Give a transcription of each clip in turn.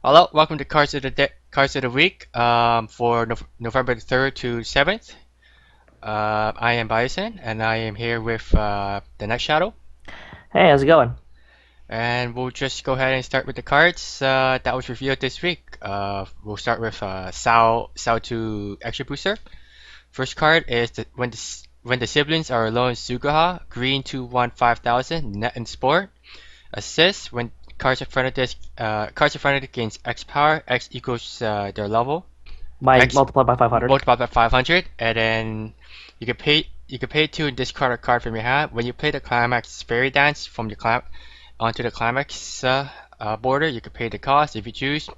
Hello, welcome to Cards of the Week for November 3rd to 7th. I am Bison, and I am here with the Night Shadow. Hey, how's it going? And we'll just go ahead and start with the cards that was revealed this week. We'll start with Sao 2 Extra Booster. First card is when the siblings are alone, Sugaha, green 2/1 5000, net and sport. Assist when cards in front of this gains X power. X equals their level. By X multiplied by 500. multiplied by 500, and then you can pay two and discard a card from your hand. When you play the Climax Fairy Dance from your onto the Climax border, you can pay the cost if you choose.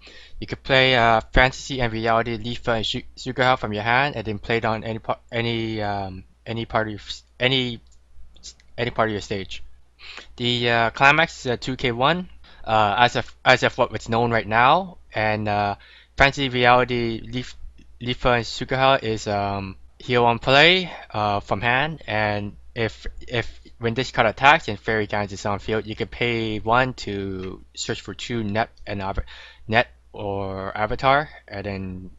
You could play Fantasy and Reality Leafa and Sugar from your hand, and then play it on any part of any part of your stage. The Climax is a 2K1 as of what was known right now, and Fantasy Reality Leafa and Sukuha is heal on play from hand, and if when this card attacks and Fairy Dance is on field, you can pay one to search for two net or avatar, and then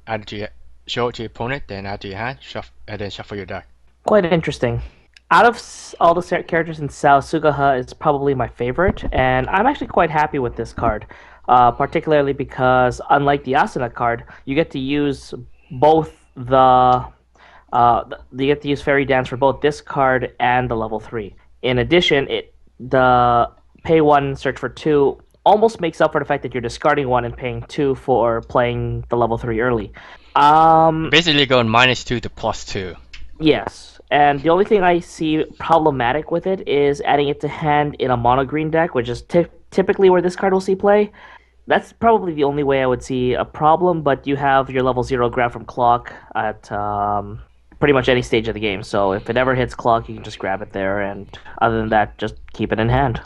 show it to your opponent, then add to your hand, and then shuffle your deck. Quite interesting. Out of all the characters in Sao, Sugaha is probably my favorite, and I'm actually quite happy with this card. Particularly because, unlike the Asuna card, you get to use both you get to use Fairy Dance for both this card and the level 3. In addition, the pay 1, search for 2 almost makes up for the fact that you're discarding 1 and paying 2 for playing the level 3 early. Basically, going -2 to +2. Yes, and the only thing I see problematic with it is adding it to hand in a mono green deck, which is typically where this card will see play. That's probably the only way I would see a problem, but you have your level 0 grab from clock at pretty much any stage of the game, so if it ever hits clock, you can just grab it there, and other than that, just keep it in hand.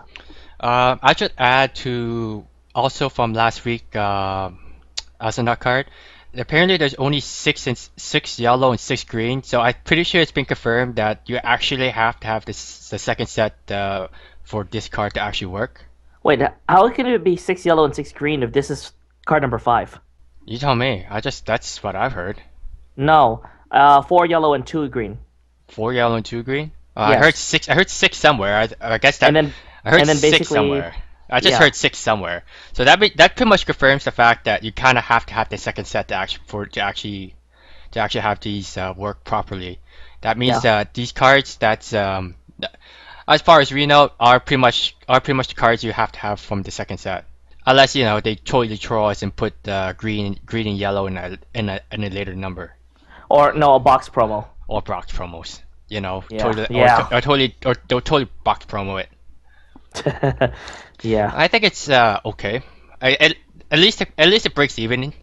I should add to also from last week as a nut card. Apparently, there's only six yellow and six green, so I'm pretty sure it's been confirmed that you actually have to have the second set for this card to actually work. Wait, how can it be 6 yellow and 6 green if this is card number 5? You tell me. That's what I've heard. No, 4 yellow and 2 green. Four yellow and two green. I heard Yes, six. I heard six somewhere. I guess and that then I heard and then six basically, somewhere. I just yeah, heard six somewhere. So that pretty much confirms the fact that you kind of have to have the second set to actually have these work properly. That means yeah. that these cards that's as far as we know are pretty much the cards you have to have from the second set. Unless they totally troll us and put green and yellow in a later number Or no, a box promo. or box promos. Yeah, Totally yeah, or they'll totally box promo it. yeah, I think it's okay. At least it breaks even.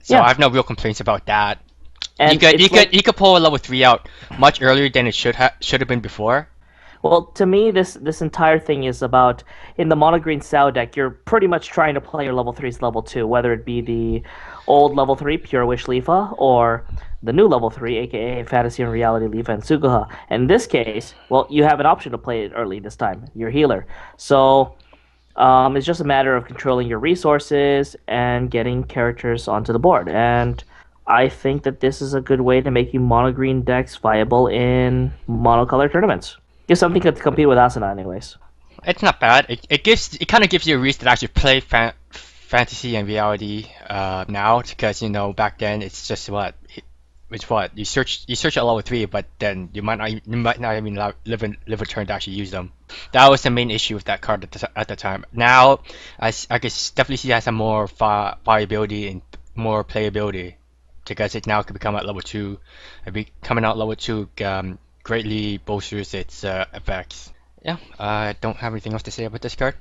So I yeah. have no real complaints about that. You And could you it's could like, you could pull a level 3 out much earlier than it should have been before. well, to me, this entire thing is about in the mono green Sao deck. You're pretty much trying to play your level 3's level 2, whether it be the old level 3 Pure Wish Lifa or the new level 3, aka Fantasy and Reality Lifa and Suguha. In this case, well, you have an option to play it early this time. You're healer, so it's just a matter of controlling your resources and getting characters onto the board. And I think that this is a good way to make you mono green decks viable in monocolor tournaments. Give something to compete with Asuna, anyways. It's not bad. It kind of gives you a reason to actually play fantasy and reality now, because back then it's what you search at level 3, but then you might not even live a turn to actually use them. That was the main issue with that card at the time. Now I can definitely see it has some more viability and more playability, because it now can become at level 2. Coming out level 2 greatly bolsters its effects. Yeah, I don't have anything else to say about this card.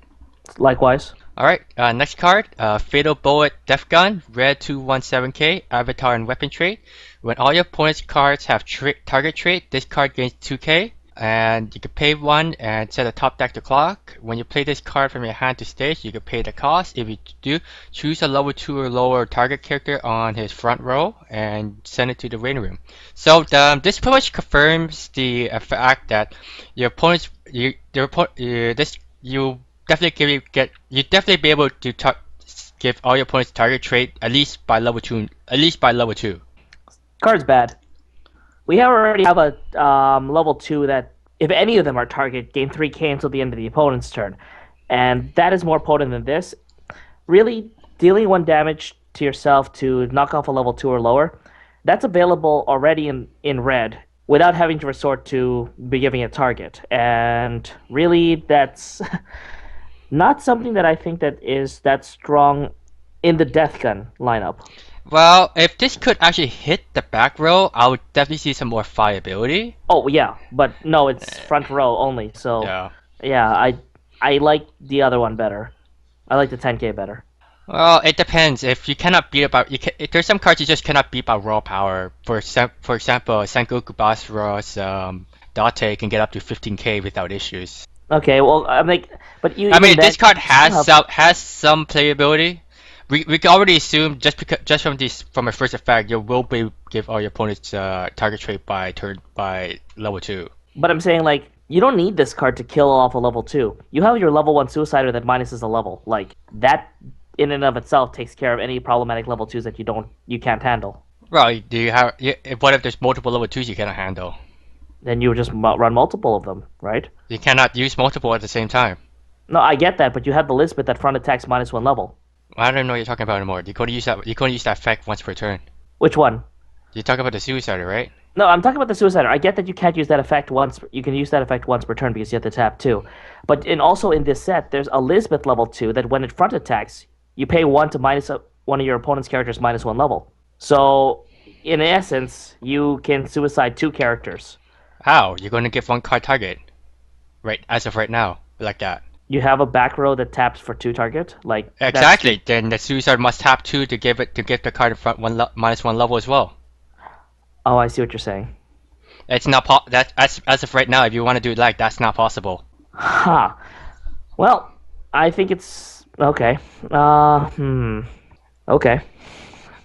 Likewise. Alright, next card, Fatal Bullet Death Gun, red 217k, avatar and weapon trait. When all your opponent's cards have target trait, this card gains 2k, and you can pay 1 and set a top deck to clock. When you play this card from your hand to stage, you can pay the cost. If you do, choose a level 2 or lower target character on his front row and send it to the waiting room. So this pretty much confirms the fact that your opponent's you, your opponent this you definitely be able to give all your opponents target trait at least by level two. At least by level two. Card's bad. We already have a level 2 that, if any of them are target, gain 3k until the end of the opponent's turn. And that is more potent than this. Really, dealing 1 damage to yourself to knock off a level 2 or lower, that's available already in red without having to resort to be giving a target. And really, that's not something that I think that is that strong in the Death Gun lineup. Well, if this could actually hit the back row, I would definitely see some more fireability. Oh yeah, but no, it's front row only. So Yeah. yeah, I like the other one better. I like the 10k better. Well, it depends. If you cannot beat about, there's some cards you just cannot beat by raw power. For example, Sengoku Basara's Date can get up to 15k without issues. Okay, well I'm like, but you. I mean, even then, this card you has have- some playability. We can already assume just from a first effect, you will be give all your opponents target trait by level 2. But I'm saying like you don't need this card to kill off a level 2. You have your level 1 Suicider that minuses a level. Like that in and of itself takes care of any problematic level 2s that you can't handle. Well, do you have? What if there's multiple level 2s you cannot handle? Then you just run multiple of them, right? You cannot use multiple at the same time. No, I get that, but you have the Lisbeth that front attacks -1 level. I don't know what you're talking about anymore. You're going to use that. You're going to use that effect once per turn. Which one? You talk about the Suicider, right? No, I'm talking about the Suicider. I get that you can't use that effect once. You can use that effect once per turn because you have to tap 2. But also in this set, there's a Lisbeth level 2 that when it front attacks, you pay 1 to minus one of your opponent's characters -1 level. So, in essence, you can suicide 2 characters. How? You're going to give 1 card target, right? As of right now, like that. You have a back row that taps for 2 target, like Exactly. Then the Suicide must tap 2 to give the card in front -1 level as well. Oh, I see what you're saying. It's not that as of right now. If you want to do it like that's not possible. Ha. Well, I think it's okay. Okay.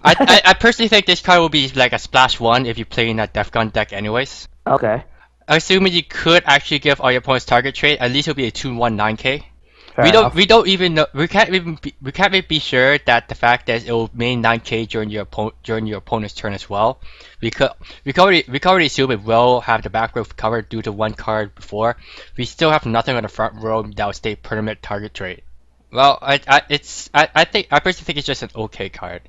I personally think this card will be like a splash 1 if you play in that Death Gun deck anyways. Okay. Assuming you could actually give all your opponents target trait, at least it'll be a 2/1 9k. Fair We enough. don't even know, we can't even be sure that the fact that it will main 9k during your opponent's turn as well. We can already assume it will have the back row covered due to 1 card before. We still have nothing on the front row that will stay permanent target trait. Well, I personally think it's just an okay card.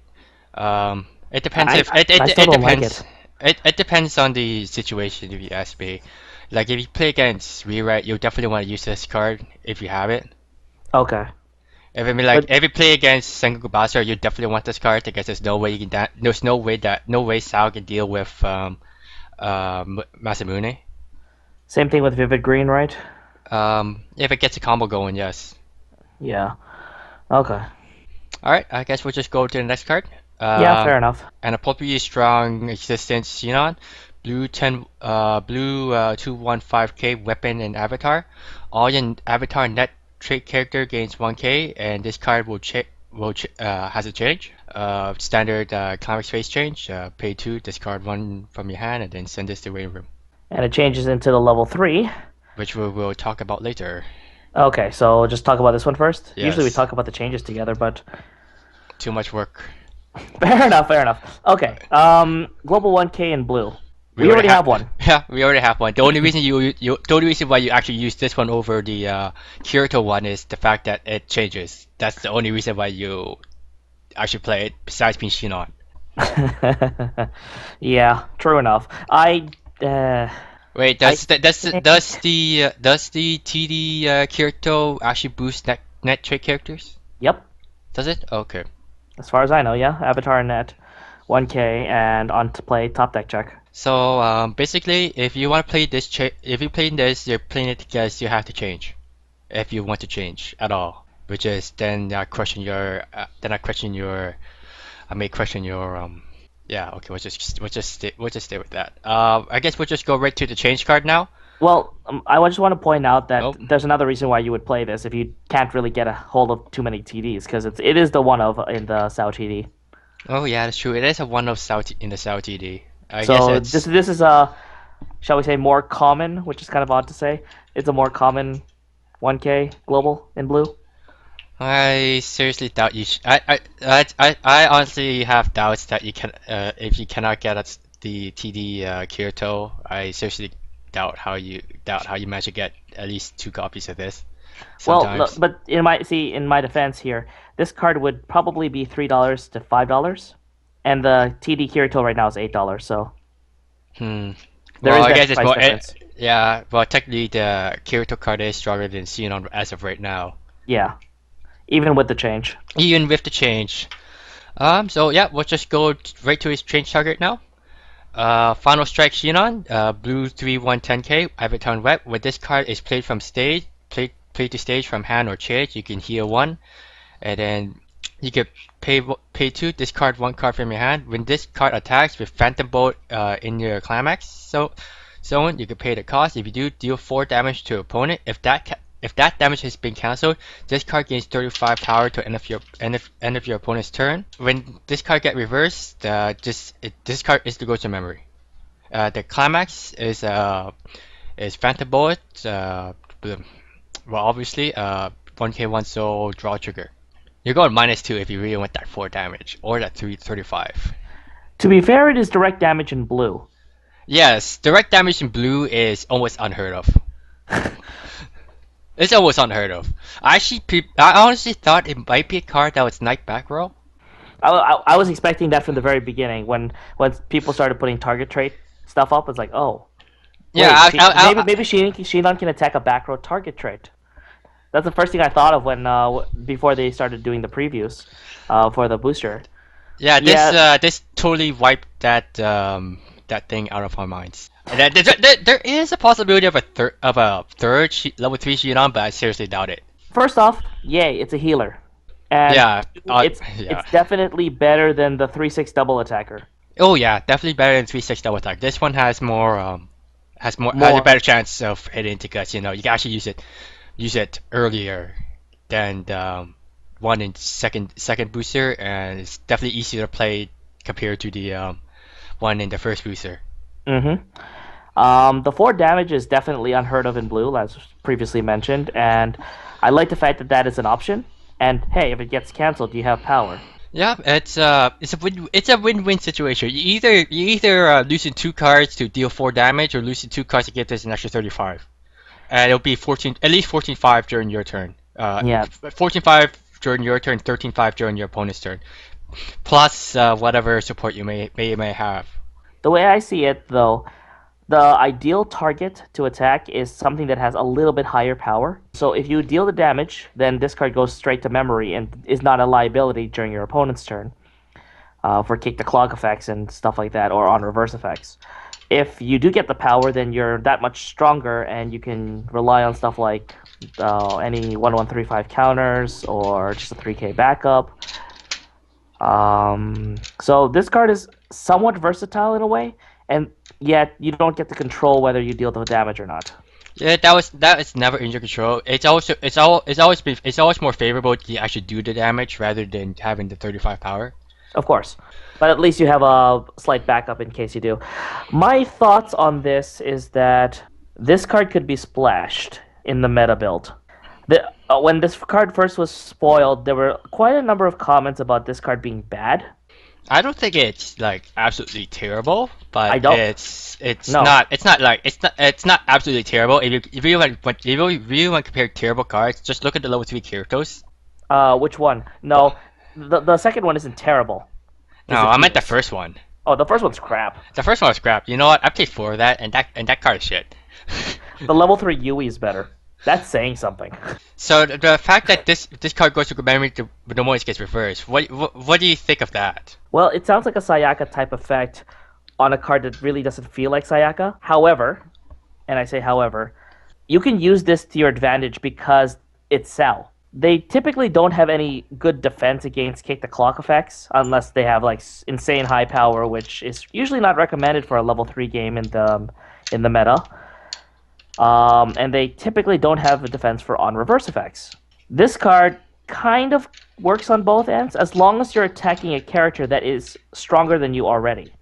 It depends if I still don't like depends. It depends on the situation, if you ask me. Like if you play against Rewrite, you'll definitely want to use this card if you have it. Okay. If you play against Sengoku Basara, you definitely want this card because there's no way no way Sao can deal with Masamune. Same thing with Vivid Green, right? If it gets a combo going, yes. Yeah. Okay. All right, I guess we'll just go to the next card. Yeah, fair enough. An appropriately strong existence Xenon, blue 215k weapon and avatar. All your avatar net trait character gains 1k, and this card has a change. Standard Climax phase change. Pay 2, discard 1 from your hand, and then send this to waiting room, And it changes into the level 3. which we will talk about later. Okay, so just talk about this one first. Usually we Yes. talk about the changes together, but Too much work. fair enough, fair enough. Okay. Global 1K in blue. We already have one. Yeah, we already have one. The only reason the only reason why you actually use this one over the Kirito one is the fact that it changes. That's the only reason why you actually play it. Besides being Shinon. Yeah, true enough. Wait, does the TD Kirito actually boost net trait characters? Yep. Does it? Okay. As far as I know, yeah. Avatar net, 1K, and on to play top deck check. So basically, if you want to play this, if you're playing this, you're playing it because you have to change, if you want to change at all. Which is then I question your, I may question your Yeah, okay. We'll just stay with that. I guess we'll just go right to the change card now. Well, I just want to point out that Nope. there's another reason why you would play this if you can't really get a hold of too many TDs, because it is the one of in the Sao TD. Oh yeah, that's true. It is a one of in the South TD. I So guess it's this is a, shall we say, more common, which is kind of odd to say. It's a more common 1K global in blue. I seriously doubt you. I honestly have doubts that you can. If you cannot get us the TD Kirito, I seriously doubt how you manage to get at least 2 copies of this. Well, no, Sometimes. but in my defense here, this card would probably be $3 to $5, and the TD Kirito right now is $8. So Hmm. there Well, is I that guess it's price more. difference. Yeah. Well, technically, the Kirito card is stronger than Xenon as of right now, Yeah, even with the change. even with the change. So yeah, we'll just go right to his change target now. Final Strike Xenon, blue 3/110K, Avatar Web. When this card is played from stage, played to stage from hand or chase, you can heal 1, and then you can pay 2, discard 1 card from your hand. When this card attacks with Phantom Bolt in your Climax zone, you can pay the cost. If you do, deal 4 damage to your opponent. If that damage has been cancelled, this card gains 35 power to end of your opponent's turn. When this card get reversed, this card is to go to memory. The Climax is Phantom Bullet. Well, obviously, 1k1 soul draw trigger. You're going -2 if you really want that 4 damage or that 335. To be fair, it is direct damage in blue. Yes, direct damage in blue is almost unheard of. It's almost unheard of. I honestly thought it might be a card that was Night back row. I was expecting that from the very beginning when people started putting target trait stuff up. It's like, oh, Yeah, wait, maybe Shinon can attack a back row target trait. That's the first thing I thought of when before they started doing the previews for the booster. yeah. Yeah, This totally wiped that thing out of our minds. And there is a possibility of a third level 3 Shinon, but I seriously doubt it. first off, yay, it's a healer, and Yeah, yeah. it's definitely better than the 3/6 double attacker. Oh yeah, definitely better than 3/6 double attack. This one has a More, better chance of hitting because you can actually use it earlier than the one in second booster, and it's definitely easier to play compared to the one in the first booster. mm-hmm. The 4 damage is definitely unheard of in blue, as previously mentioned, and I like the fact that that is an option. And hey, if it gets cancelled, you have power. Yeah, it's a win-win situation. You either losing 2 cards to deal 4 damage, or losing 2 cards to give this an extra 35. And it'll be 14, at least 14-5 during your turn. Yeah, 14-5 during your turn, 13-5 during your opponent's turn. Plus whatever support you may have. the way I see it, though, the ideal target to attack is something that has a little bit higher power. So if you deal the damage, then this card goes straight to memory and is not a liability during your opponent's turn for kick the clock effects and stuff like that, or on reverse effects. If you do get the power, then you're that much stronger, and you can rely on stuff like any 1135 counters or just a 3k backup. So this card is somewhat versatile in a way, and yet you don't get to control whether you deal the damage or not. Yeah, that is never in your control. It's always more favorable to actually do the damage rather than having the 35 power. Of course. But at least you have a slight backup in case you do. My thoughts on this is that this card could be splashed in the meta build. When this card first was spoiled, there were quite a number of comments about this card being bad. I don't think it's like absolutely terrible, I but don't. it's No. not it's not absolutely terrible. If you really want to compare terrible cards, just look at the level 3 Kyrtos. Which one? No. The second one isn't terrible. No, Is it I meant the Venus? first one. Oh, the first one's crap. The first one was crap. You know what? I paid 4 of that, and that card is shit. The level 3 Yui is better. That's saying something. So the fact that this card goes to memory the moment it gets reversed, what do you think of that? Well, it sounds like a Sayaka type effect on a card that really doesn't feel like Sayaka. However, and I say however, you can use this to your advantage because it's Cell. They typically don't have any good defense against kick the clock effects unless they have like insane high power, which is usually not recommended for a level 3 game in the meta. And they typically don't have a defense for on reverse effects. This card kind of works on both ends as long as you're attacking a character that is stronger than you already.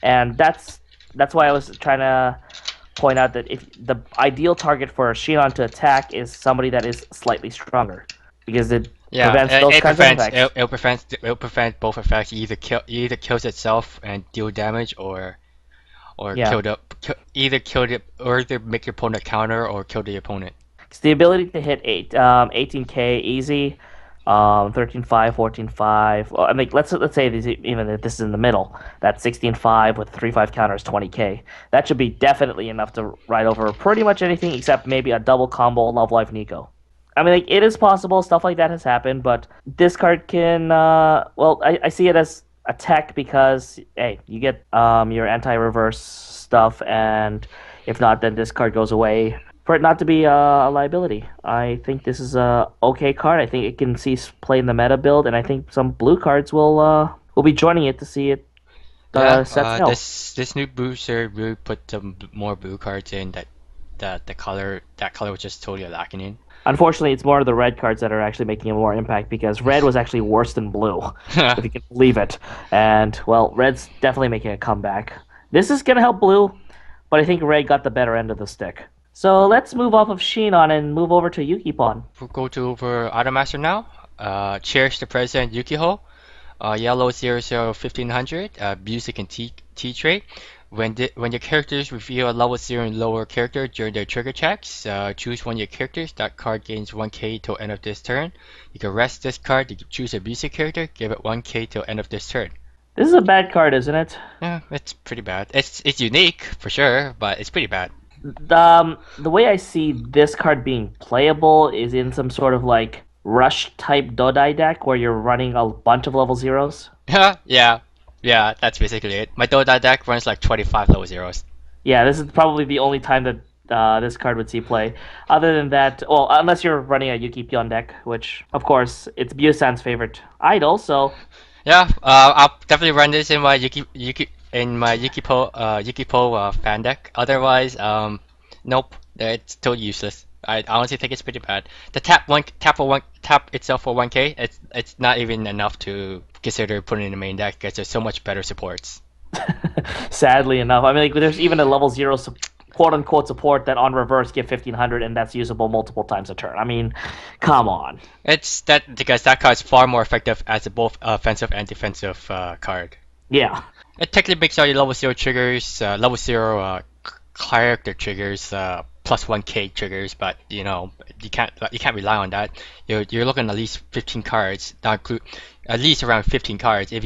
And that's why I was trying to point out that if the ideal target for Shinon to attack is somebody that is slightly stronger, because Yeah, Prevents those it kinds of prevents effects. it'll prevent both effects. It either kills itself and deal damage, or Yeah. either kill the or either make your opponent counter or kill the opponent. It's the ability to hit 18k easy, 13.5, 14.5. Well, I mean, let's say even if this is in the middle, that 16.5 with 3.5 counter is 20k. That should be definitely enough to ride over pretty much anything except maybe a double combo Love Life Nico. I mean, like, it is possible stuff like that has happened, but this card can, well, I see it as a tech because hey, you get your anti-reverse stuff, and if not, then this card goes away for it not to be a liability. I think this is a okay card. I think it can see play in the meta build, and I think some blue cards will be joining it to see it Yeah, set sail. this new booster really put some more blue cards in that color was just totally lacking in. Unfortunately, it's more of the red cards that are actually making a more impact because red was actually worse than blue, if you can believe it. And well, red's definitely making a comeback. This is gonna help blue, but I think red got the better end of the stick. So let's move off of Shinon and move over to Yukipon. We'll go to over Idolmaster now. Cherish the President Yukiho. Yellow 00 1500. Music and T trait. When your characters reveal a level 0 and lower character during their trigger checks, choose one of your characters. That card gains 1k till end of this turn. You can rest this card to choose a music character, give it 1k till end of this turn. This is a bad card, isn't it? Yeah, it's pretty bad. It's unique for sure, but it's pretty bad. The way I see this card being playable is in some sort of like rush type Dodai deck where you're running a bunch of level zeros. Yeah, yeah, that's basically it. My Dota deck runs like 25 level zeros. Yeah, this is probably the only time that this card would see play. Other than that, well, unless you're running a Yuki Pion deck, which of course it's Busan's favorite idol, so Yeah, I'll definitely run this in my Yukipo fan deck. Otherwise, nope, it's totally useless. I honestly think it's pretty bad. The tap itself for 1k. It's not even enough to consider putting in the main deck because there's so much better supports. sadly enough, I mean, like, there's even a level zero quote unquote support that on reverse give 1500 and that's usable multiple times a turn. I mean, come on. It's that because that card is far more effective as a both offensive and defensive card. Yeah. It technically makes all your level 0 triggers, level 0 character triggers, plus 1k triggers, but you can't rely on that. You're looking at least 15 cards, not include at least around 15 cards if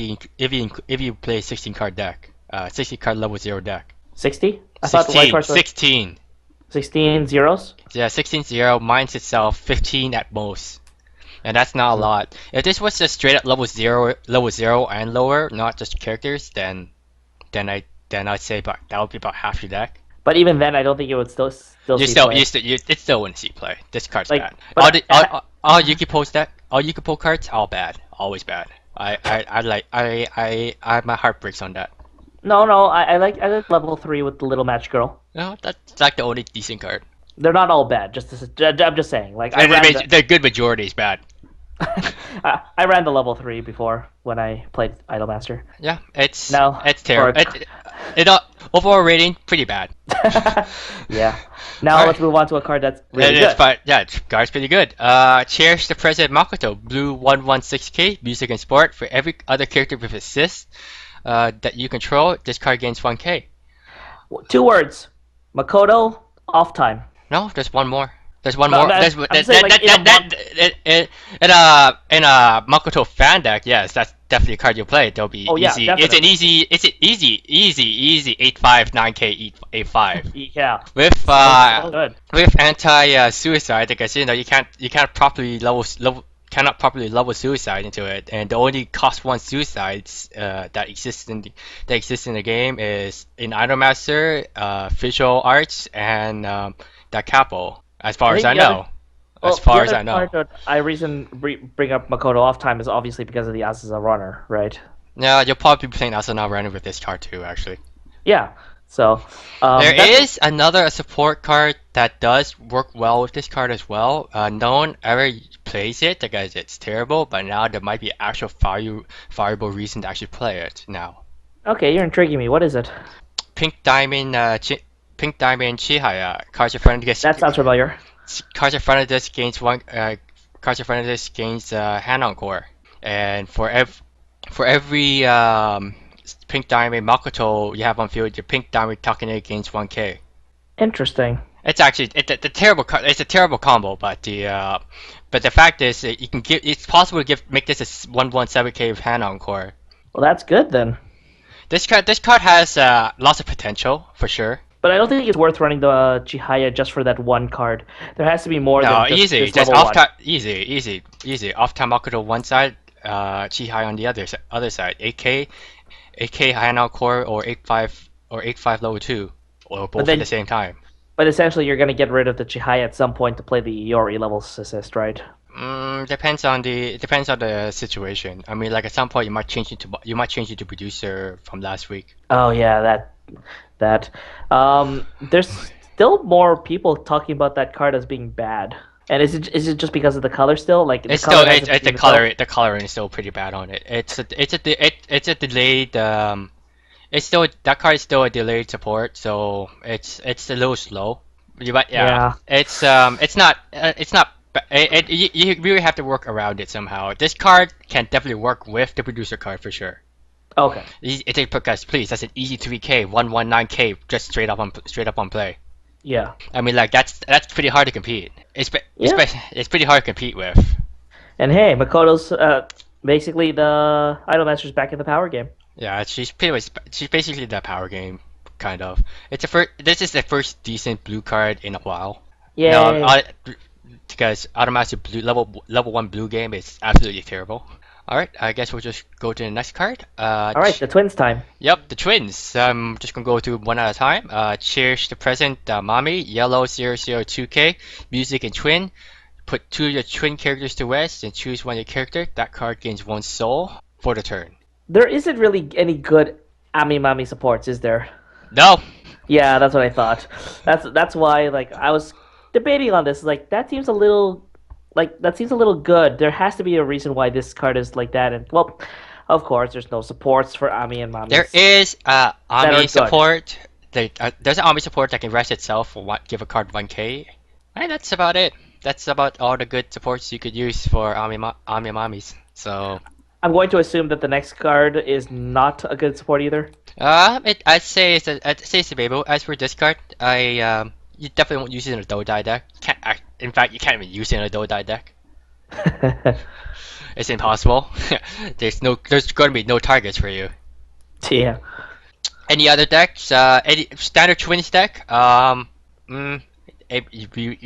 you play 16 card deck, 16 card level 0 deck. 60? I thought the white 16, cards were 16. 16 zeros. Yeah, 16 0 minus itself 15 at most. And that's not a lot. If this was just straight up level 0 and lower, not just characters, then I'd say about that would be about half your deck. But even then, I don't think it would still see play. It still wouldn't see play. This card's Like, bad. but All Yukipo cards, all bad, always bad. My heart breaks on that. no, I like level 3 with the little match girl. No, that's like the only decent card. They're not all bad. I'm just saying. Like I ran The good majority is bad. I ran the level 3 before when I played Idolmaster. Yeah, it's No, terrible. Overall rating pretty bad. Yeah. Now Alright. let's move on to a card that's really It's good. fine. Yeah, card's pretty good. Cherish the President Makoto, blue 116k, music and sport. For every other character with assist that you control, this card gains 1k. 2 words. Makoto off time. No, there's one more. There's one No, more. I'm There's saying, like, in a Makoto fan deck, yes, that's definitely a card you'll play. It'll be Oh, yeah, easy. definitely. It's an easy 8/5 9k 8/5 Yeah. with So good. anti suicide because you can't properly cannot properly level suicide into it, and the only cost 1 suicides that exist in the game is in Idolmaster, Visual Arts, and Da Capo. As far as I know. Well, As far the as other I know. card that I bring up Makoto off time is obviously because of the Asaza runner, right? Yeah, you'll probably be playing Asuna running with this card too, actually. Yeah. So There that's- is another support card that does work well with this card as well. No one ever plays it because it's terrible, but now there might be actual valuable reason to actually play it now. okay. You're intriguing me. What is it? Pink Diamond Chihaya. Cards in front of this That sounds familiar. cards in front of this gains one cards in front of this gains hand encore, and for every pink diamond Makoto you have on field, your pink diamond Takane gains 1k. Interesting. It's actually the terrible it's a terrible combo, but the fact is that you can give it's possible to make this a 117k of hand encore. Well, that's good then. This card has lots of potential for sure. But I don't think it's worth running the Chihaya just for that one card. There has to be more No, than just easy, this just level off one. time, easy. Off time Makoto one side, Chihai on the other side. 8k hand encore or 85 level 2, or But both at the then, same time. but essentially, you're gonna get rid of the Chihaya at some point to play the Iori level assist, right? Depends on the situation. I mean, like at some point you might change it to producer from last week. Oh yeah, that. There's still more people talking about that card as being bad. And is it just because of the color still? Like the It's still color hasn't it's redeemed itself? the coloring is still pretty bad on it. It's a delayed it's still that card is still a delayed support, so it's a little slow. Yeah. It's not you really have to work around it somehow. This card can definitely work with the producer card for sure. Okay. It's because please, that's an easy 3k, 119k just straight up on play. Yeah. I mean, like that's pretty hard to compete. Yeah. It's pretty hard to compete with. And hey, Makoto's basically the Idol Master's back in the power game. Yeah, she's basically the power game kind of. This is the first decent blue card in a while. No, Yay. because Automatic blue level 1 blue game is absolutely terrible. All right, I guess we'll just go to the next card. All right, the twins time. Yep, the twins. I'm just gonna go through one at a time. Cherish the present, Mami, yellow 002k, music and twin. Put 2 of your twin characters to rest and choose one of your character. That card gains 1 soul for the turn. There isn't really any good Ami Mami supports, is there? No, Yeah, that's what I thought. That's why like I was debating on this. Like that seems a little good. There has to be a reason why this card is like that. And well, of course, there's no supports for Ami and Mami. there is are Ami good. support. There's an Ami support that can rest itself for give a card 1k. And that's about it. That's about all the good supports you could use for Ami Mamis. So. I'm going to assume that the next card is not a good support either. I'd say it's debatable. As for this card, you definitely won't use it in a Dodai deck. In fact, you can't even use it in a Dodai deck. It's impossible. There's going to be no targets for you. Yeah. Any other decks? Any standard twins deck? You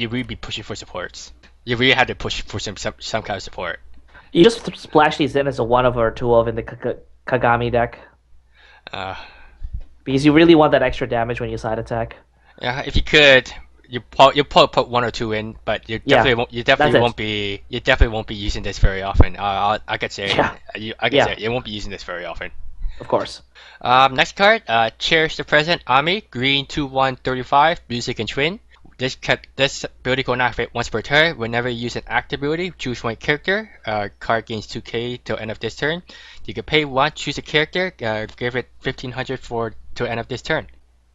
really be pushing for supports. You really have to push for some kind of support. You just splash these in as a 1 of or 2 of in the Kagami deck. Because you really want that extra damage when you side attack. Yeah, if you could, you probably put 1 or 2 in, but you definitely won't. You definitely won't be using this very often. I could say, say you won't be using this very often. Of course. Next card, Cherish the Present, Ami, green 2/135, music and twin. This ability can activate once per turn. Whenever you use an active ability, choose one character. Card gains 2k till end of this turn. You can pay 1, choose a character, give it 1500 for till end of this turn.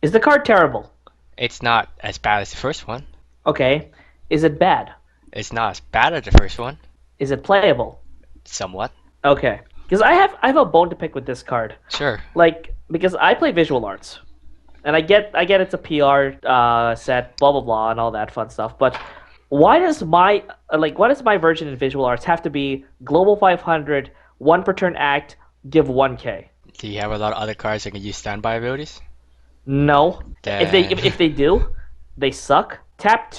Is the card terrible? It's not as bad as the first one. Okay. Is it bad? It's not as bad as the first one. Is it playable? Somewhat. Okay. Because I have a bone to pick with this card. Sure. Like because I play visual arts. And I get it's a PR set, blah blah blah, and all that fun stuff. But why does my version in visual arts have to be global 500, 1 per turn act, give 1k? Do you have a lot of other cards that can use standby abilities? No. Then... If they do, they suck. Tap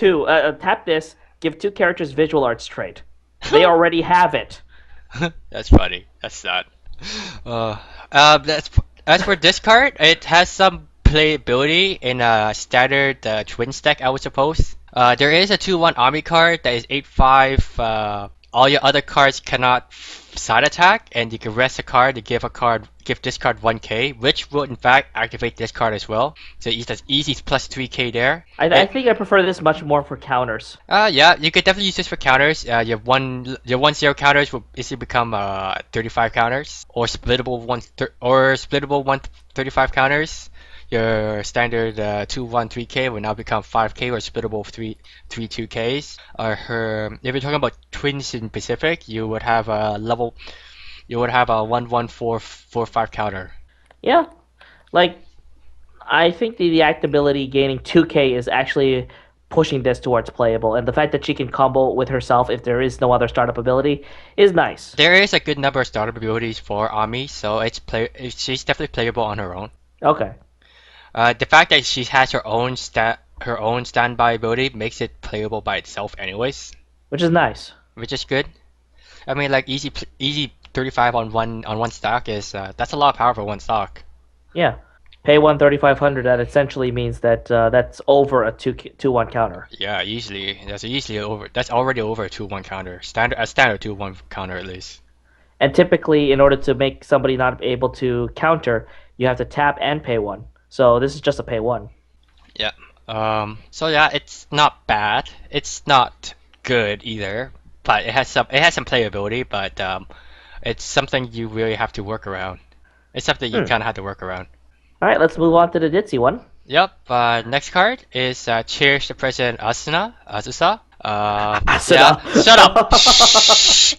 this, give 2 characters visual arts trait. They already have it. That's funny. That's sad. As for this card, it has some playability in a standard twins deck, I would suppose. There is a 2/1 Ami card that is 8/5. All your other cards cannot side attack, and you can rest a card to give this card 1k, which will in fact activate this card as well. So it's easy plus 3k there. I think I prefer this much more for counters. Yeah, you could definitely use this for counters. Your 1/0 counters will easily become 35 counters, or splittable 135 counters. your standard 2-1 3K will now become 5K or splittable 2Ks. If you're talking about twins in Pacific, you would have a 1-1-4-4-5 counter. Yeah, like I think the act ability gaining 2K is actually pushing this towards playable, and the fact that she can combo with herself if there is no other startup ability is nice. There is a good number of startup abilities for Ami, so she's definitely playable on her own. Okay, The fact that she has her own standby ability makes it playable by itself anyways, which is nice. which is good. I mean, like easy 35 on one stock is that's a lot of power for one stock. Yeah, pay 1,3,500. That essentially means that that's over a 2-1 counter. Yeah, that's already over a 2-1 counter. Standard 2-1 counter at least. And typically, in order to make somebody not able to counter, you have to tap and pay one. So this is just a pay one. Yeah. So yeah, it's not bad. It's not good either, but it has some playability, but it's something you really have to work around. It's something you kind of have to work around. All right, let's move on to the ditzy one. Yep. Next card is Cherish the President Asusa. Yeah. Asuna. Shut up.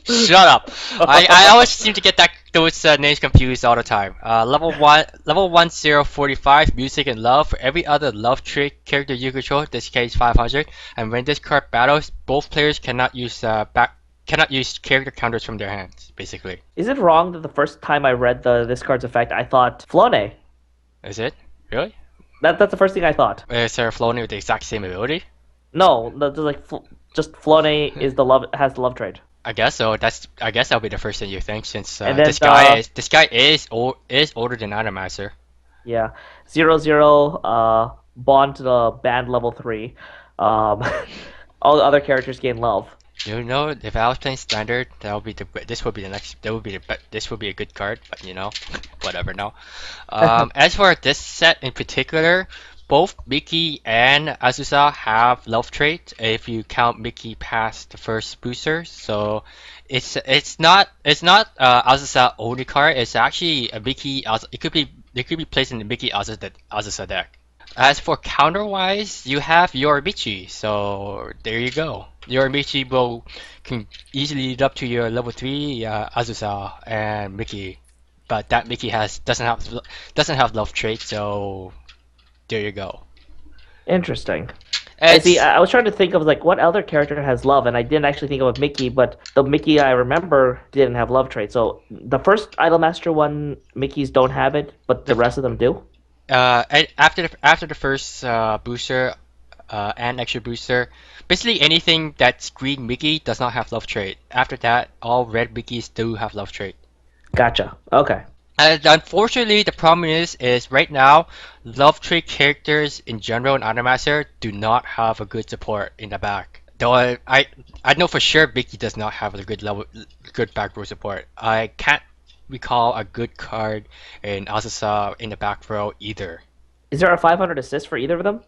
Shut up. I always seem to get those names confused all the time. Level 1045, music and love. For every other love trait character you control, this case 500. And when this card battles, both players cannot use character counters from their hands. Basically, Is it wrong that the first time I read this card's effect, I thought Flone? is it really? That's the first thing I thought. Is there a Floney with the exact same ability? No, just Flone has the love trait. I guess so. I guess that'll be the first thing you think, since And then this guy is older than Atomaster. yeah, 0-0 bond to the band level 3. All the other characters gain love. You know, if I was playing standard, this would be the next. This would be a good card, but whatever. Now, as for this set in particular, both Mickey and Azusa have love trait if you count Mickey past the first booster. So it's not Azusa only card. It's actually a Mickey. It could be placed in the Mickey Azusa deck. As for counter-wise, you have Yorimichi, so there you go. Yorimichi can easily lead up to your level 3 Azusa and Mickey, but that Mickey doesn't have love trait, so there you go. Interesting. I see. I was trying to think of what other character has love, and I didn't actually think of Mickey. But the Mickey I remember didn't have love trait. So the first Idolmaster one, Mickeys don't have it, but the rest of them do. After the first booster and extra booster, basically anything that's green Mickey does not have love trait. After that, all red Mickeys do have love trait. Gotcha. Okay. And unfortunately, the problem is right now, love trait characters in general in Idolmaster do not have a good support in the back. Though I know for sure Mickey does not have a good back row support. I can't recall a good card in Azusa in the back row either. Is there a 500 assist for either of them?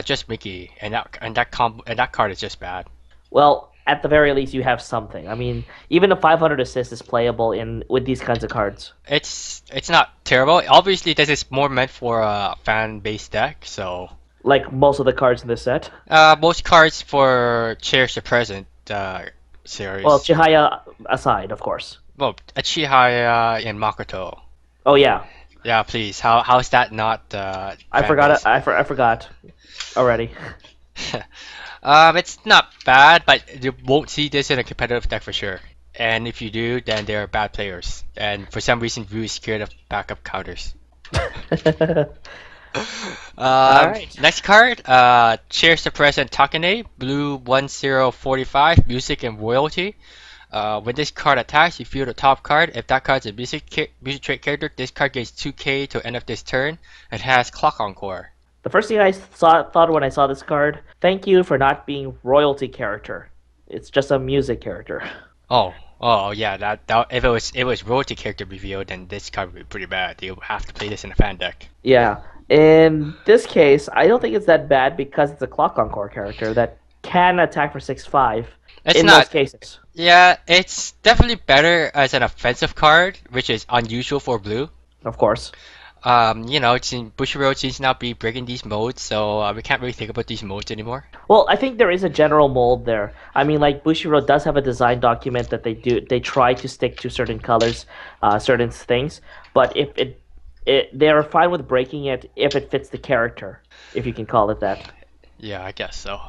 Just Mickey, and that card is just bad. Well, at the very least, you have something. I mean, even a 500 assist is playable with these kinds of cards. It's not terrible. Obviously, this is more meant for a fan-based deck, so. Like most of the cards in this set. Most cards for Cherish the Present series. Well, Chihaya aside, of course. Well, Chihaya and Makoto. Oh yeah. Yeah, please. How's that not? I forgot it. I forgot already. It's not bad, but you won't see this in a competitive deck for sure. And if you do, then they're bad players. And for some reason, really scared of backup counters. Alright. Next card, Cherish the Present Takane, blue 1045, music and royalty. When this card attacks, you feel the top card. If that card is a music trait character, this card gains 2k till end of this turn. It has Clock Encore. The first thing I thought when I saw this card, thank you for not being royalty character. It's just a music character. Oh yeah, that if it was royalty character revealed, then this card would be pretty bad. You have to play this in a fan deck. Yeah. In this case, I don't think it's that bad because it's a Clock Encore character that can attack for 6/5 in most cases. Yeah, it's definitely better as an offensive card, which is unusual for blue. Of course. Bushiroad seems to not be breaking these modes, so we can't really think about these modes anymore. Well, I think there is a general mold there. I mean, like Bushiroad does have a design document that they try to stick to certain colors, certain things, but if they're fine with breaking it if it fits the character, if you can call it that. Yeah, I guess so.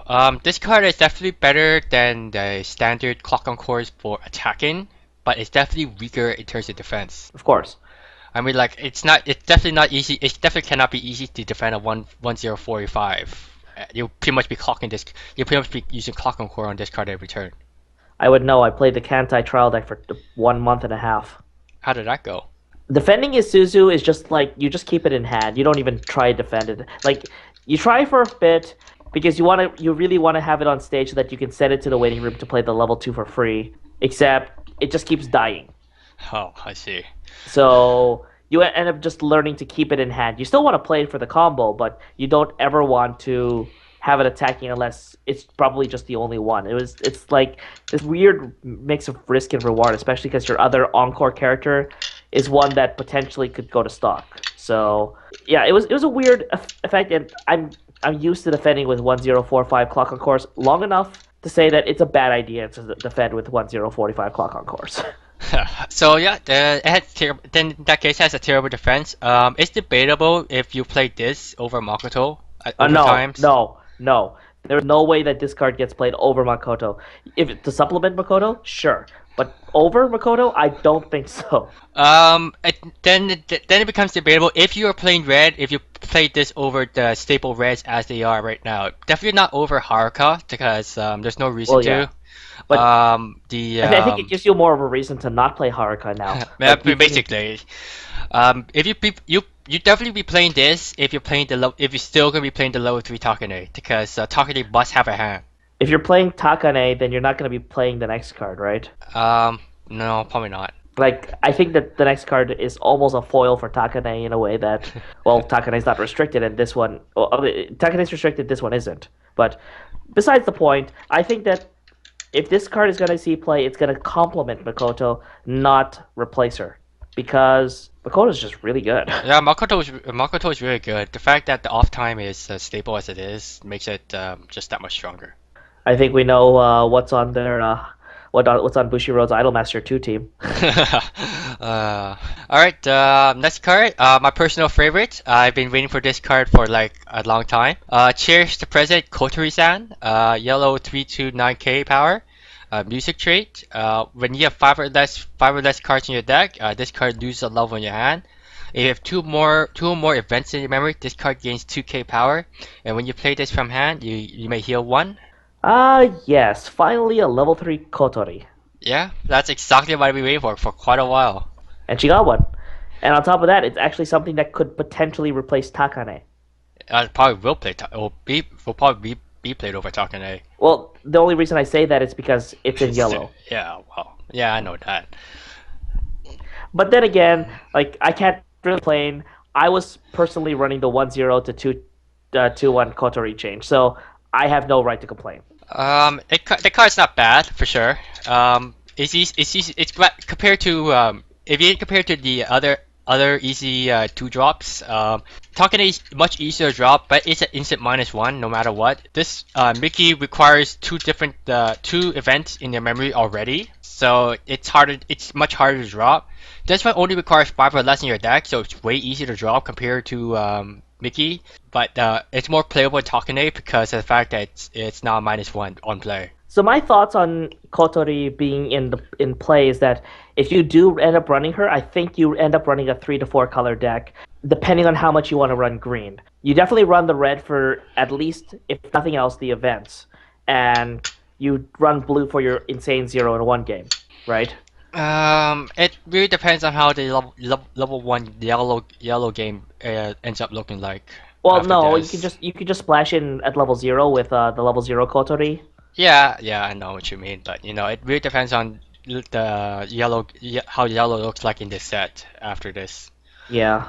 This card is definitely better than the standard clock on course for attacking, but it's definitely weaker in terms of defense. Of course. I mean, like it's definitely not easy. It definitely cannot be easy to defend a 1-0-45. You'll pretty much be clocking this. You'll pretty much be using clock on core on this card every turn. I would know. I played the Kantai trial deck for 1 month and a half. How did that go? Defending Isuzu is just like you just keep it in hand. You don't even try to defend it. Like you try for a bit because you really want to have it on stage so that you can send it to the waiting room to play the level 2 for free. Except it just keeps dying. Oh, I see. So you end up just learning to keep it in hand. You still want to play it for the combo, but you don't ever want to have it attacking unless it's probably just the only one. It's like this weird mix of risk and reward, especially because your other encore character is one that potentially could go to stock. So yeah, it was a weird effect, and I'm used to defending with 1045 clock on course long enough to say that it's a bad idea to defend with 1045 clock on course. So yeah, then in that case, it has a terrible defense. It's debatable if you play this over Makoto over No, times. no. There's no way that this card gets played over Makoto. If to supplement Makoto, sure, but over Makoto, I don't think so. Then it becomes debatable if you are playing red. If you play this over the staple reds as they are right now, definitely not over Haruka because there's no reason Well, to. yeah, but I think it The gives you more of a reason to not play Haruka now. Yeah, Like you can, basically, if you definitely be playing this if you're playing if you're still gonna be playing the level 3 Takane because Takane must have a hand. if you're playing Takane, then you're not going to be playing the next card, right? No, probably not. Like I think that the next card is almost a foil for Takane in a way that, well, Takane's not restricted, and this one, well, Takane's restricted, this one isn't. But besides the point, I think that if this card is going to see play, it's going to complement Makoto, not replace her, because Makoto's just really good. Yeah, Makoto is really good. The fact that the off time is as stable as it is makes it just that much stronger. I think we know what's on their what's on Bushiroad's Idolmaster 2 team. All right, next card. My personal favorite. I've been waiting for this card for like a long time. Cherish the Present, Kotori-san. Yellow 329K power. Music trait. When you have five or less cards in your deck, this card loses a level in your hand. If you have two or more events in your memory, this card gains 2k power. And when you play this from hand, you may heal 1. Yes, finally a level 3 Kotori. Yeah, that's exactly what I've been waiting for quite a while. And she got one. And on top of that, it's actually something that could potentially replace Takane. Probably will play. Will probably be played over Takane. Well, the only reason I say that is because it's in yellow. Yeah, well, yeah, I know that. But then again, like I can't really complain. I was personally running the 1-0 to 2-1 Kotori change, so I have no right to complain. The card's not bad for sure. It's compared to if you compare to the other easy 2 drops. Takane is much easier to drop, but it's an instant -1 no matter what. This Mickey requires two events in your memory already, so it's harder. It's much harder to drop. This one only requires 5 or less in your deck, so it's way easier to drop compared to Mickey. But it's more playable in Takane because of the fact that it's now -1 on play. So my thoughts on Kotori being in play is that if you do end up running her, I think you end up running a 3 to 4 color deck, depending on how much you want to run green. You definitely run the red for at least, if nothing else, the events, and you run blue for your insane 0-1 game, right? It really depends on how the level 1 yellow game ends up looking like. Well, after no, this. you can just splash in at level 0 with the level 0 Kotori. Yeah, I know what you mean, but it really depends on how yellow looks like in this set after this. Yeah.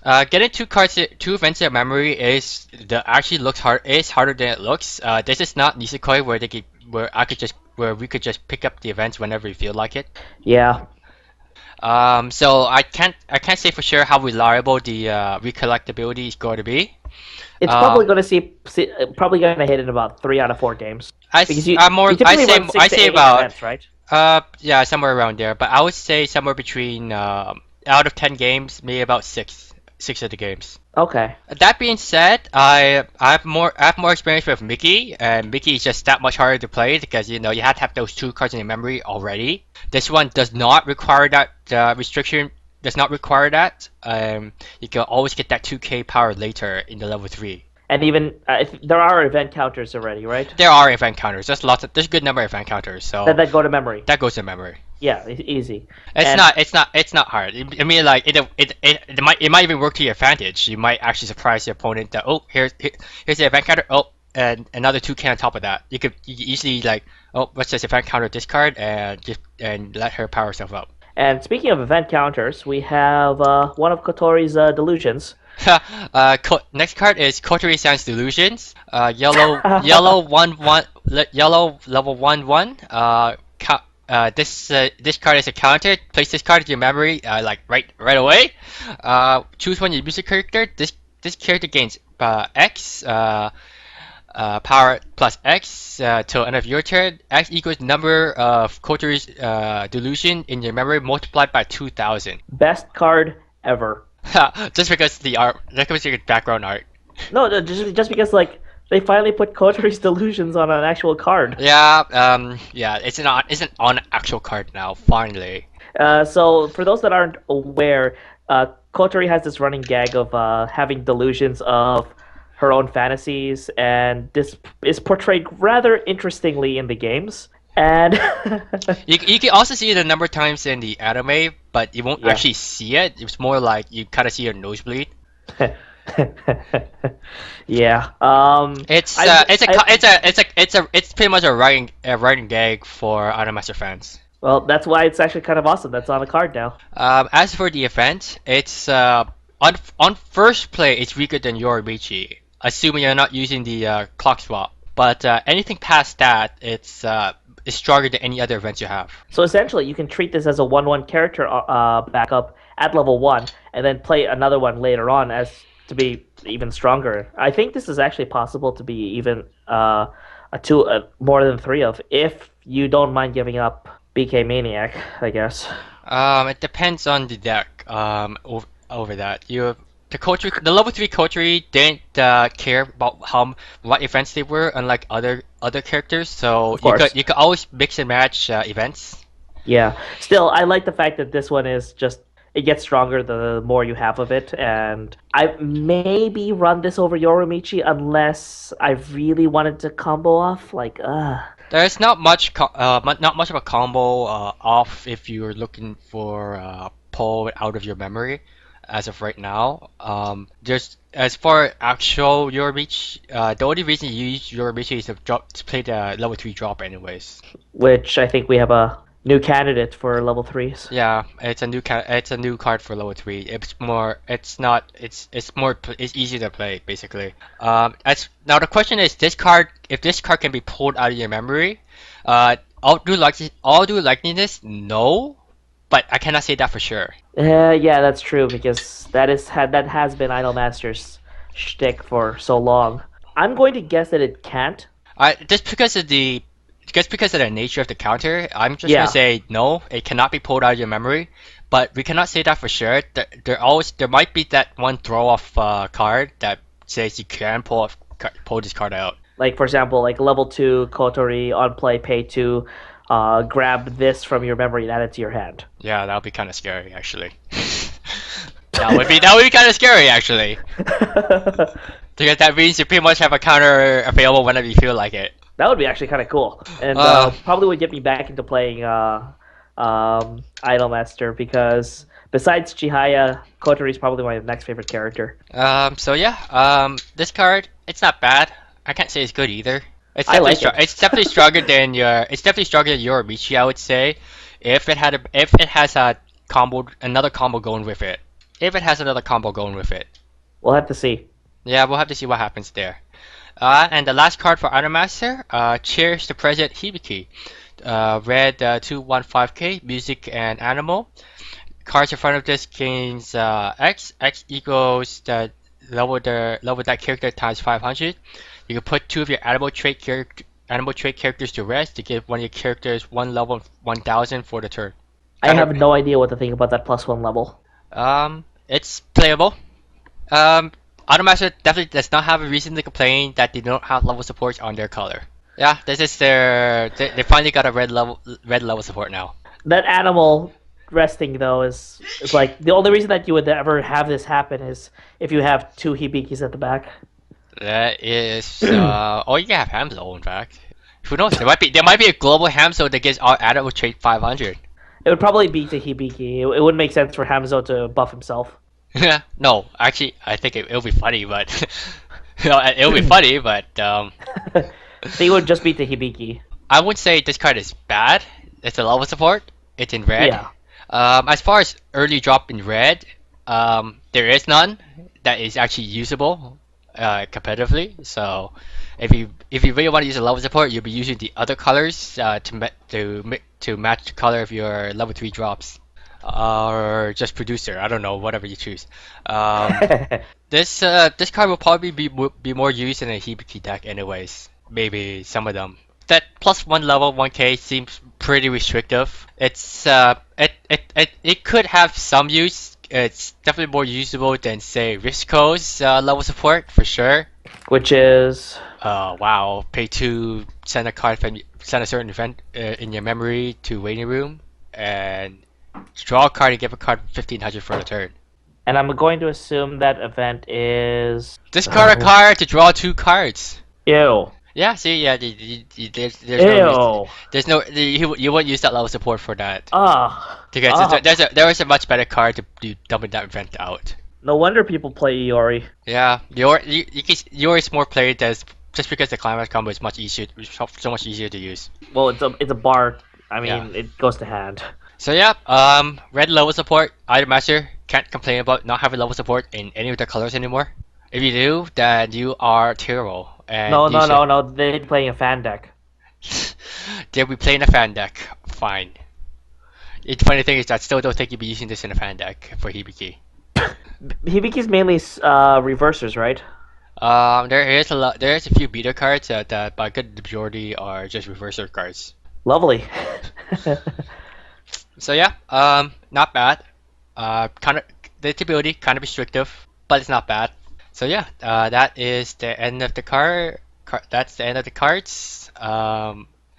Getting 2 events in memory actually looks hard. Is harder than it looks. This is not Nisekoi where we could just pick up the events whenever we feel like it. Yeah. So I can't say for sure how reliable the recollectability is going to be. It's Uh, probably going to probably going to hit in about 3 out of 4 games because I'm more you typically run I six to say eight about events, right? yeah, somewhere around there. But I would say somewhere between out of 10 games, maybe about six of the games. Okay. That being said, I have more experience with Mickey, and Mickey is just that much harder to play because you have to have those two cards in your memory already. This one does not require that restriction. Does not require that. You can always get that 2K power later in the level 3. And even if there are event counters already, right? There are event counters. There's a good number of event counters, That so that go to memory. that goes in memory. Yeah, easy. It's And not it's not it's not hard. I mean, like it might even work to your advantage. You might actually surprise your opponent that, oh, here's the event counter. Oh, and another 2K on top of that. You could easily, like, oh, what's this event counter discard, and let her power herself up. and speaking of event counters, we have one of Kotori's delusions. Next card is Coterie Sans Delusions. Yellow yellow level 1/1. This card is a counter. Place this card in your memory, like right away. Choose one your music character. This character gains X power plus X till end of your turn. X equals number of Coterie's delusion in your memory multiplied by 2,000. Best card ever. Just because the art, just because the background art. No, just because like they finally put Kotori's delusions on an actual card. Yeah, it's an on actual card now, finally. So for those that aren't aware, Kotori has this running gag of having delusions of her own fantasies, and this is portrayed rather interestingly in the games. And You can also see it a number of times in the anime, but you won't yeah. actually see it. It's more like you kind of see your nosebleed. Yeah. It's pretty much a running gag for Idolmaster fans. Well, that's why it's actually kind of awesome. That's on the card now. As for the event, it's on first play it's weaker than Yorimichi, assuming you're not using the clock swap. But anything past that, it's stronger than any other events you have. So essentially, you can treat this as a 1/1 character backup at level 1, and then play another one later on as to be even stronger. I think this is actually possible to be even a two, more than three of, if you don't mind giving up BK Maniac, I guess. It depends on the deck. Over that, the level 3 coterie didn't care about what events they were, unlike other characters. So Of course. you could always mix and match events. Yeah. Still, I like the fact that this one is just it gets stronger the more you have of it, and I maybe run this over Yorimichi unless I really wanted to combo off. Like, There's not much of a combo off if you're looking for pull out of your memory as of right now. Just as for actual Yorimichi, the only reason you use Yorimichi is to play the level 3 drop anyways. which I think we have a new candidate for level threes. Yeah, it's a new card for level 3. It's not it's more it's easier to play basically. As now the question is, if this card can be pulled out of your memory, all due likeliness, no, but I cannot say that for sure. Yeah, that's true because that has been Idolmaster's shtick for so long. I'm going to guess that it can't. Just because of the nature of the counter, I'm just Yeah. gonna say no. It cannot be pulled out of your memory, but we cannot say that for sure. There might be that one throw off card that says you can pull this card out. Like for example, like level 2 Kotori on play, pay 2, grab this from your memory and add it to your hand. Yeah, that would be kind of scary actually. That would be kind of scary actually. Because that means you pretty much have a counter available whenever you feel like it. That would be actually kind of cool, and probably would get me back into playing Idolmaster because besides Chihaya, Kotori is probably my next favorite character. So yeah, this card, it's not bad. I can't say it's good either. I like it. It's definitely stronger than Yorimichi, I would say. If it has another combo going with it. If it has another combo going with it. We'll have to see. Yeah, we'll have to see what happens there. And the last card for Idolmaster, Cheers to President Hibiki. Red 215K, music and animal. cards in front of this gains X. X equals the level that character times 500. You can put two of your animal trait characters to rest to give one of your characters one level 1000 for the turn. I Kind of have no idea what to think about that +1 level. it's playable. Um, Automaster definitely does not have a reason to complain that they don't have level supports on their color. Yeah, this is they finally got a red level support now. That animal resting though is like the only reason that you would ever have this happen is if you have two hibikis at the back. That is oh, you can have Hamzo in fact. Who knows? There might be a global Hamzo that gives our animal trait 500. It would probably beat the hibiki. It wouldn't make sense for Hamzo to buff himself. Yeah, no, actually, I think it'll be funny, but it'll be funny, but They would just beat the hibiki. I wouldn't say this card is bad. It's a level support. It's in red. Yeah. As far as early drop in red, there is none that is actually usable competitively. So if you really want to use a level support, you'll be using the other colors to match the color of your level 3 drops. Or just producer. I don't know, whatever you choose. Um, this card will probably be more used in a Hibiki deck, anyways. Maybe some of them. That +1 level 1K seems pretty restrictive. It could have some use. It's definitely more usable than say Risco's level support for sure. Which is Wow, pay to send a certain event in your memory to waiting room and draw a card and give a card 1500 for the turn. and I'm going to assume that event is Discard a card to draw 2 cards. ew. Yeah, see, yeah, there's no reason. Ew. There's no you wouldn't use that level support for that. Ah. Because there is a much better card to do dumping that event out. No wonder people play Iori. Yeah, Yori's more played as just because the Climax combo is much easier, so much easier to use. Well, it's a bar. I mean, Yeah. it goes to hand. So yeah, red level support. Either master can't complain about not having level support in any of the colors anymore. If you do, then you are terrible. And No, you no, should- no, no. They're playing a fan deck. They'll be playing a fan deck. Fine. The funny thing is that I still don't think you'll be using this in a fan deck for Hibiki. Hibiki's mainly reversers, right? There is a few beta cards that by good majority are just reverser cards. Lovely. So yeah, not bad. Kind of the ability kind of restrictive, but it's not bad. So yeah, that is the end of the that's the end of the cards.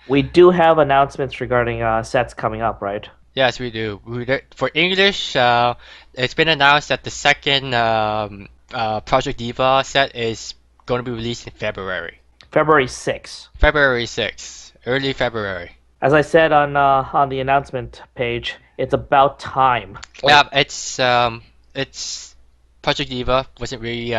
We do have announcements regarding sets coming up, right? Yes, we do. For English, it's been announced that the second Project Diva set is going to be released in February. February 6th. February 6th, early February. As I said on the announcement page, it's about time. Yeah, it's Project Diva wasn't really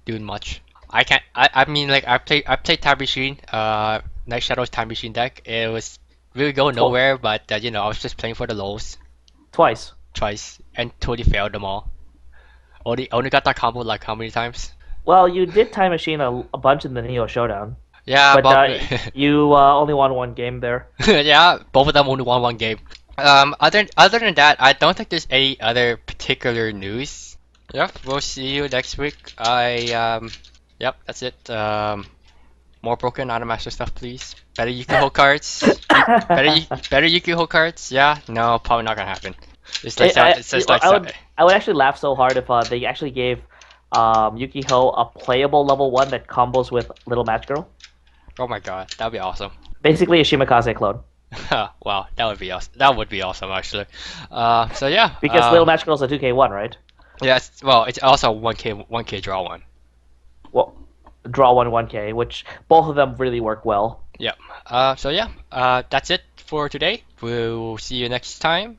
doing much. I mean like I played Time Machine, Night Shadow's Time Machine deck. It was really going nowhere, but I was just playing for the lows Twice. twice and totally failed them all. Only got that combo like how many times? Well, you did Time Machine a bunch in the Neo Showdown, Yeah, but you only won one game there. yeah, both of them only won one game. Other than that, I don't think there's any other particular news. Yeah, we'll see you next week. Yep, that's it. More broken Automaster stuff, please. Better Yu-Gi-Oh cards. Better Yu-Gi-Oh cards. Yeah, no, probably not gonna happen. It's like I would actually laugh so hard if they actually gave Yu-Gi-Oh a playable level 1 that combos with Little Match Girl. Oh my god, that'd be awesome. Basically a Shimakaze clone. Wow, that would be awesome. That would be awesome, actually. So yeah. Because Little Match Girl's a 2K1, right? Yes. Well, it's also 1K draw one. Well, draw 1K, which both of them really work well. Yep. So yeah. That's it for today. We'll see you next time.